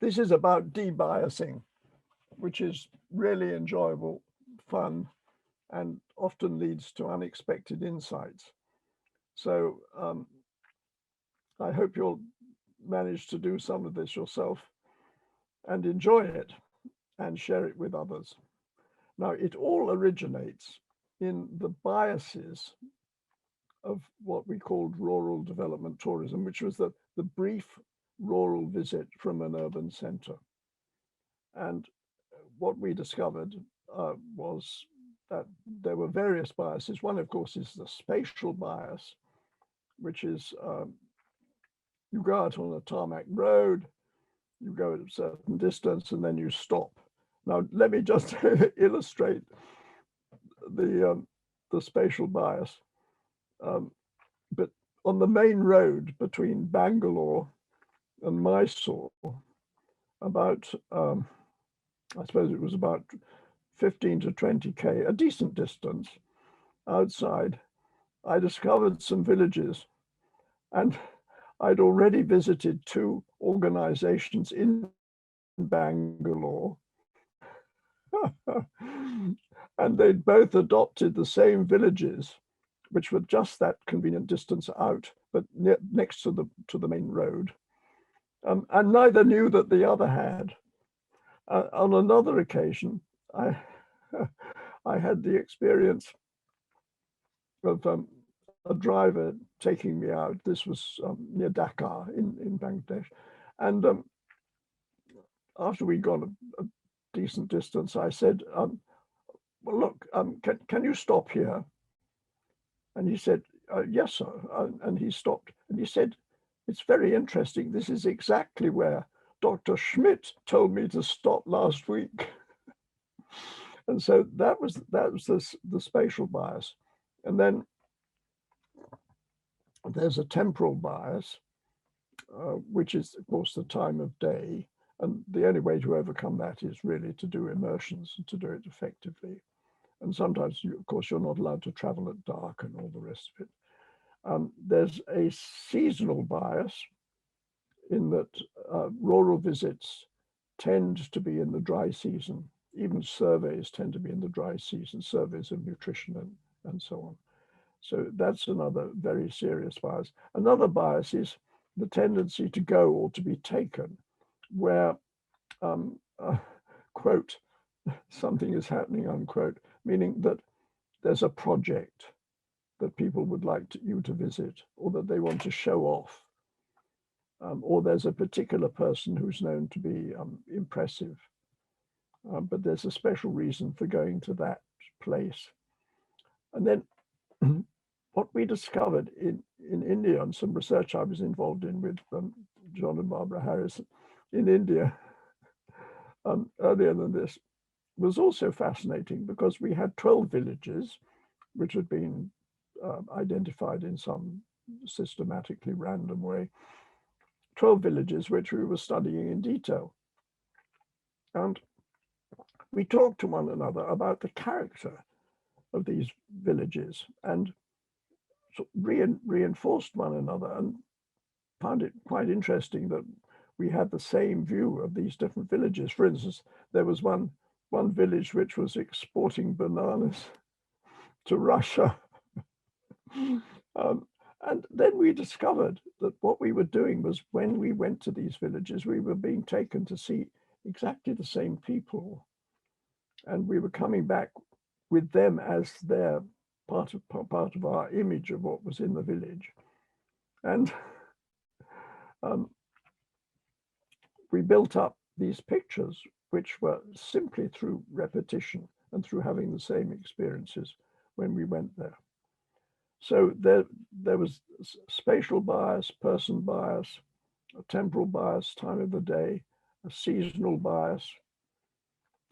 This is about debiasing, which is really enjoyable, fun, and often leads to unexpected insights. So I hope you'll manage to do some of this yourself and enjoy it and share it with others. Now, it all originates in the biases of what we called rural development tourism, which was the brief rural visit from an urban center. And what we discovered was that there were various biases. One, of course, is the spatial bias, which is you go out on a tarmac road, you go at a certain distance, and then you stop. Now, let me just illustrate the spatial bias. But on the main road between Bangalore and Mysore, about, I suppose it was about 15 to 20K, a decent distance outside, I discovered some villages, and I'd already visited 2 organizations in Bangalore. And they'd both adopted the same villages, which were just that convenient distance out, but next to the main road. And neither knew that the other had. On another occasion, I had the experience of a driver taking me out. This was near Dhaka in Bangladesh. And after we got a decent distance, I said, well, look, can you stop here? And he said, yes, sir. And he stopped. And he said, it's very interesting. This is exactly where Dr. Schmidt told me to stop last week. And so that was the spatial bias. And then there's a temporal bias, which is, of course, the time of day. And the only way to overcome that is really to do immersions and to do it effectively. And sometimes, of course, you're not allowed to travel at dark and all the rest of it. There's a seasonal bias in that rural visits tend to be in the dry season. Even surveys tend to be in the dry season, surveys of nutrition and so on. So that's another very serious bias. Another bias is the tendency to go or to be taken, where, quote, something is happening, unquote, meaning that there's a project that people would like you to visit, or that they want to show off, or there's a particular person who's known to be impressive, but there's a special reason for going to that place. And then what we discovered in India, and some research I was involved in with John and Barbara Harris in India earlier than this, was also fascinating, because we had 12 villages which had been identified in some systematically random way, 12 villages which we were studying in detail. And we talked to one another about the character of these villages and reinforced one another, and found it quite interesting that we had the same view of these different villages. For instance, there was one village which was exporting bananas to Russia. And then we discovered that what we were doing was, when we went to these villages, we were being taken to see exactly the same people. And we were coming back with them as their part of our image of what was in the village. And we built up these pictures, which were simply through repetition and through having the same experiences when we went there. So there was spatial bias, person bias, a temporal bias, time of the day, a seasonal bias,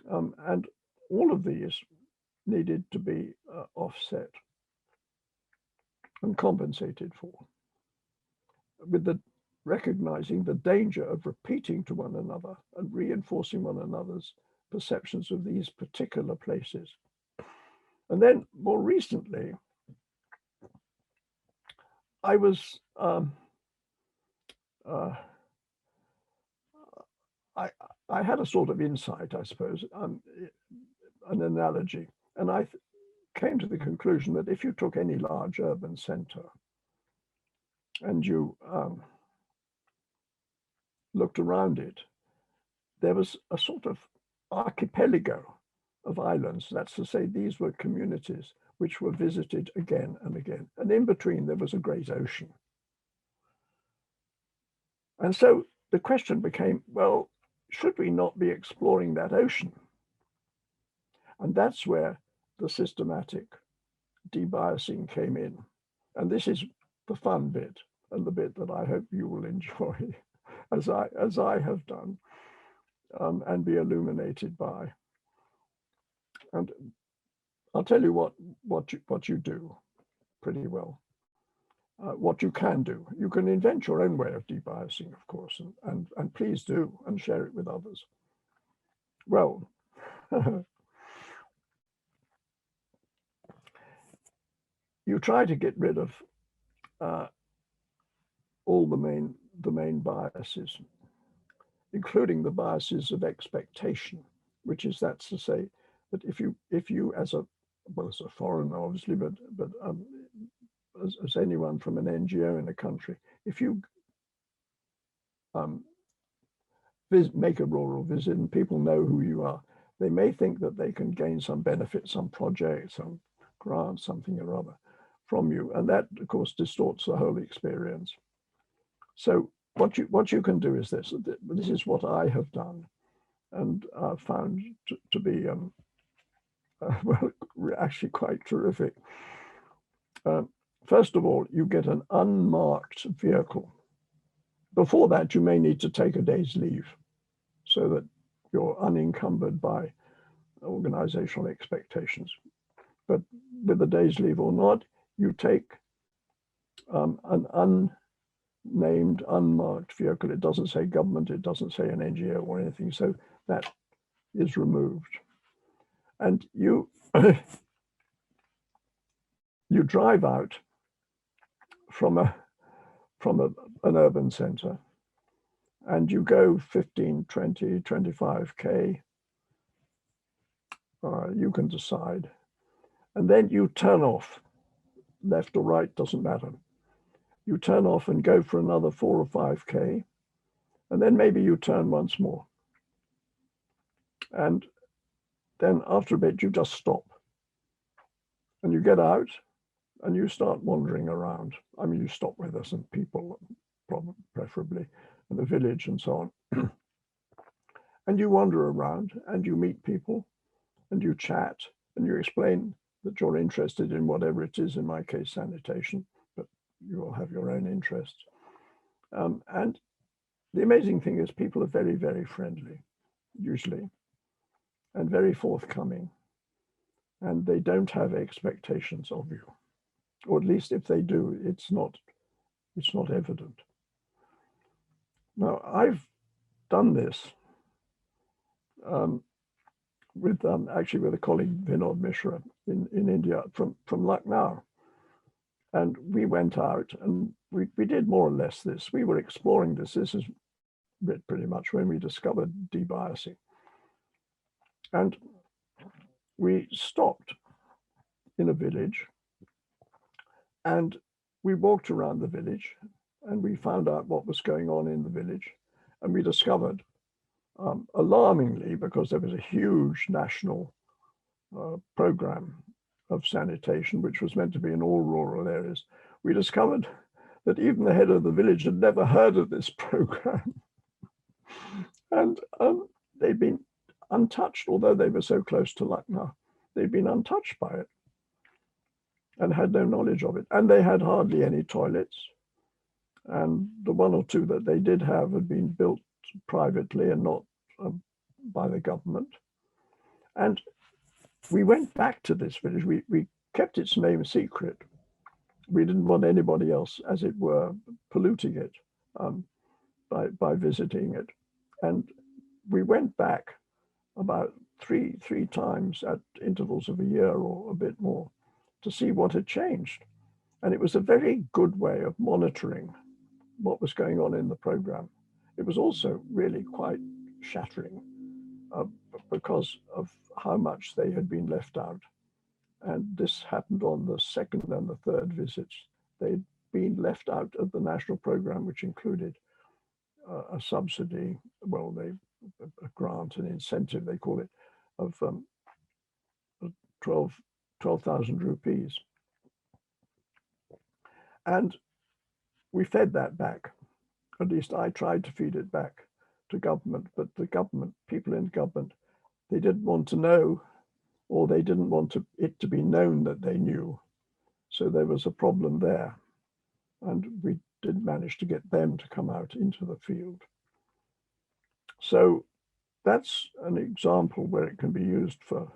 and all of these needed to be offset and compensated for, with the recognizing the danger of repeating to one another and reinforcing one another's perceptions of these particular places. And then more recently, I was I had a sort of insight, I suppose, an analogy, and I came to the conclusion that if you took any large urban center and you looked around it, there was a sort of archipelago of islands. That's to say, these were communities which were visited again and again. And in between, there was a great ocean. And so the question became, well, should we not be exploring that ocean? And that's where the systematic debiasing came in. And this is the fun bit, and the bit that I hope you will enjoy as I have done, and be illuminated by. And I'll tell you what you do pretty well. What you can do. You can invent your own way of debiasing, of course, and please do, and share it with others. Well, you try to get rid of all the main biases, including the biases of expectation, which is, that's to say that if you as a foreigner, obviously, but as anyone from an NGO in a country, if you make a rural visit and people know who you are, they may think that they can gain some benefit, some project, some grant, something or other from you. And that, of course, distorts the whole experience. So what you can do is this. This is what I have done and found to be, well, actually quite terrific. First of all, you get an unmarked vehicle. Before that, you may need to take a day's leave so that you're unencumbered by organizational expectations. But with a day's leave or not, you take an unnamed, unmarked vehicle. It doesn't say government, it doesn't say an NGO or anything, so that is removed. And you you drive out from an urban center, and you go 15, 20, 25K, you can decide. And then you turn off, left or right, doesn't matter. You turn off and go for another 4 or 5K, and then maybe you turn once more. And then after a bit, you just stop. And you get out and you start wandering around. I mean, you stop with us and people, preferably in the village and so on. And you wander around and you meet people and you chat and you explain that you're interested in whatever it is, in my case, sanitation, but you will have your own interests. And the amazing thing is people are very, very friendly, usually, and very forthcoming. And they don't have expectations of you. Or at least if they do, it's not evident. Now, I've done this actually with a colleague, Vinod Mishra, in India from Lucknow. And we went out and we did more or less this. We were exploring this. This is pretty much when we discovered debiasing. And we stopped in a village and we walked around the village and we found out what was going on in the village. And we discovered, alarmingly, because there was a huge national program of sanitation, which was meant to be in all rural areas, we discovered that even the head of the village had never heard of this program. And they'd been untouched, although they were so close to Lucknow, they'd been untouched by it and had no knowledge of it. And they had hardly any toilets. And the one or two that they did have had been built privately and not by the government. And we went back to this village. We kept its name secret. We didn't want anybody else, as it were, polluting it by visiting it. And we went back about three times at intervals of a year or a bit more to see what had changed. And it was a very good way of monitoring what was going on in the program. It was also really quite shattering because of how much they had been left out. And this happened on the second and the third visits. They'd been left out of the national program, which included a subsidy, well, a grant, an incentive, they call it, of 12,000 rupees. And we fed that back. At least I tried to feed it back to government, but the government, people in government, they didn't want to know, or they didn't want it to be known that they knew. So there was a problem there. And we did manage to get them to come out into the field. So that's an example where it can be used for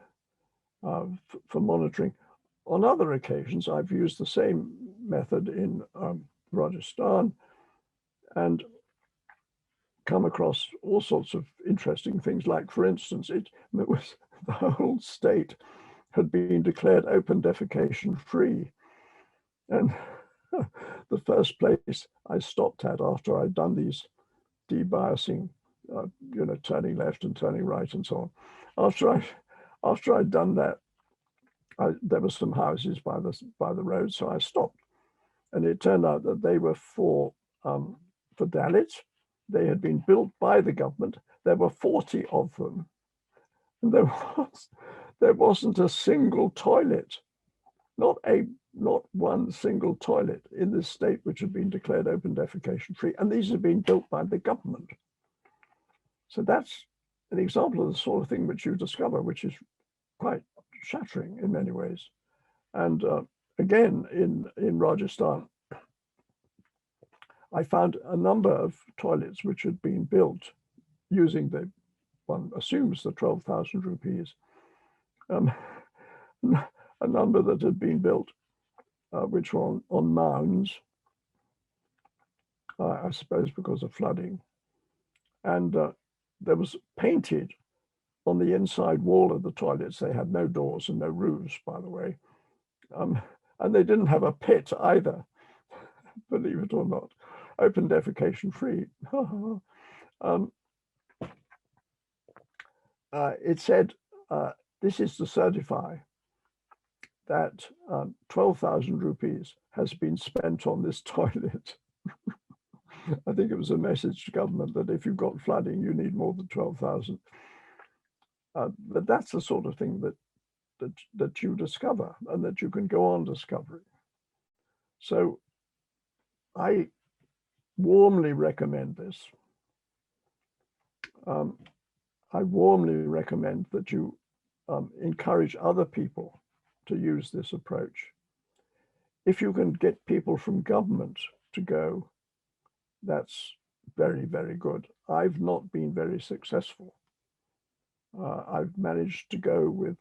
monitoring. On other occasions, I've used the same method in Rajasthan and come across all sorts of interesting things. Like, for instance, it was the whole state had been declared open defecation free. And the first place I stopped at after I'd done these debiasing, turning left and turning right and so on. After I'd done that, there were some houses by the road, so I stopped. And it turned out that they were for Dalits. They had been built by the government. There were 40 of them. And there wasn't a single toilet, not one single toilet in this state which had been declared open defecation free. And these had been built by the government. So that's an example of the sort of thing which you discover, which is quite shattering in many ways. And again, in Rajasthan, I found a number of toilets which had been built using one assumes the 12,000 rupees, a number that had been built which were on mounds, I suppose because of flooding. And there was painted on the inside wall of the toilets. They had no doors and no roofs, by the way. And they didn't have a pit either, believe it or not. Open defecation free. It said, this is to certify that 12,000 rupees has been spent on this toilet. I think it was a message to government that if you've got flooding, you need more than 12,000. But that's the sort of thing that you discover and that you can go on discovering. So I warmly recommend this. I warmly recommend that you encourage other people to use this approach. If you can get people from government to go, that's very, very good. I've not been very successful. I've managed to go with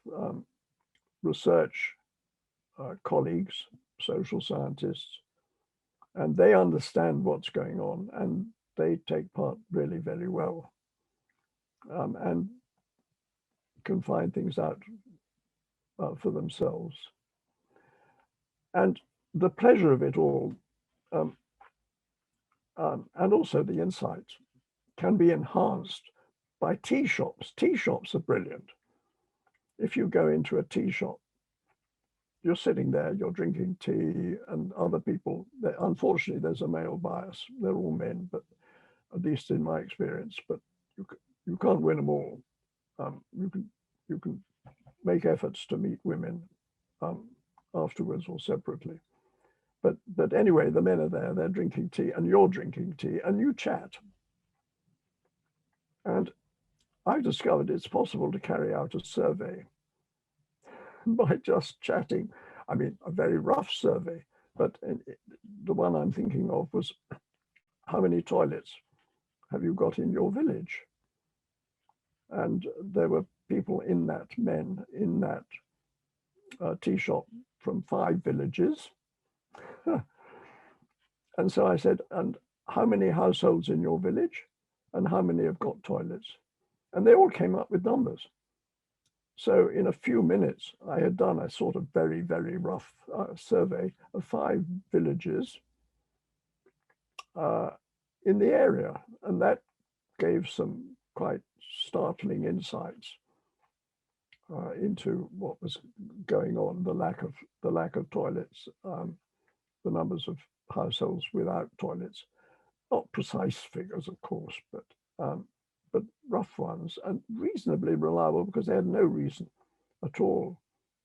research colleagues, social scientists, and they understand what's going on and they take part really very well and can find things out for themselves. And the pleasure of it all, and also the insights, can be enhanced by tea shops. Tea shops are brilliant. If you go into a tea shop, you're sitting there, you're drinking tea, and other people, unfortunately, there's a male bias. They're all men, but at least in my experience, but you can't win them all. You can make efforts to meet women afterwards or separately. But anyway, the men are there, they're drinking tea, and you're drinking tea, and you chat. And I discovered it's possible to carry out a survey by just chatting. I mean, a very rough survey, but the one I'm thinking of was, how many toilets have you got in your village? And there were people men in that tea shop from 5 villages. And so I said, and how many households in your village? And how many have got toilets? And they all came up with numbers. So in a few minutes, I had done a sort of very, very rough survey of 5 villages in the area. And that gave some quite startling insights into what was going on, the lack of toilets, the numbers of households without toilets, not precise figures, of course, but rough ones, and reasonably reliable, because they had no reason at all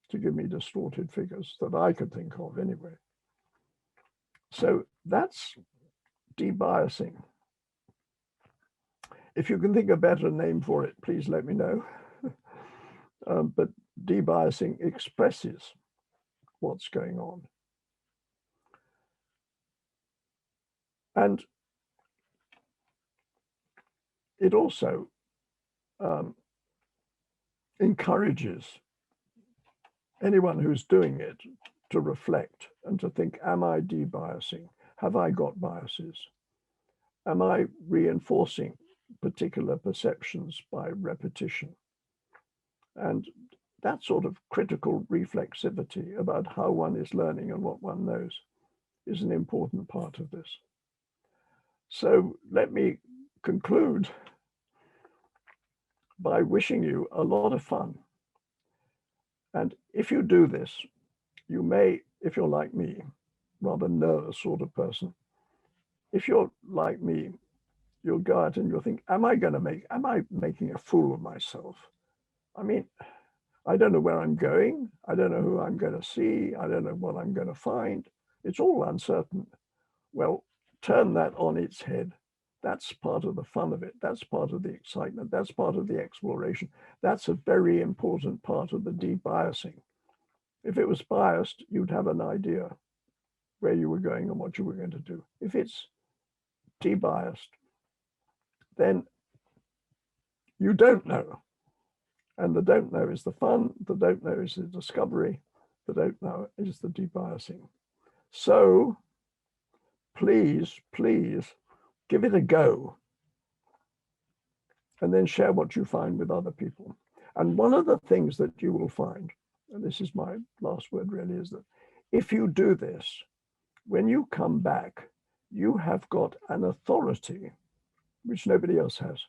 to give me distorted figures that I could think of anyway. So that's debiasing. If you can think of a better name for it, please let me know. But debiasing expresses what's going on. And it also encourages anyone who's doing it to reflect and to think, am I debiasing? Have I got biases? Am I reinforcing particular perceptions by repetition? And that sort of critical reflexivity about how one is learning and what one knows is an important part of this. So let me conclude by wishing you a lot of fun. And if you do this, you may, if you're like me, rather nervous sort of person, if you're like me, you'll go out and you'll think, am I making a fool of myself? I mean, I don't know where I'm going. I don't know who I'm going to see. I don't know what I'm going to find. It's all uncertain. Well, turn that on its head. That's part of the fun of it. That's part of the excitement. That's part of the exploration. That's a very important part of the debiasing. If it was biased, you'd have an idea where you were going and what you were going to do. If it's debiased, then you don't know. And the don't know is the fun, the don't know is the discovery, the don't know is the debiasing. So please, please give it a go and then share what you find with other people. And one of the things that you will find, and this is my last word really, is that if you do this, when you come back, you have got an authority which nobody else has,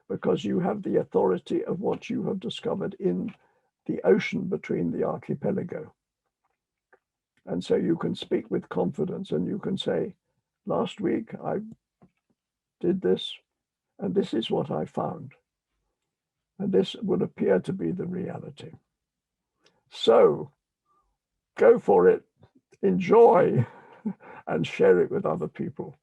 because you have the authority of what you have discovered in the ocean between the archipelago. And so you can speak with confidence and you can say, last week I did this, and this is what I found. And this would appear to be the reality. So go for it, enjoy, and share it with other people.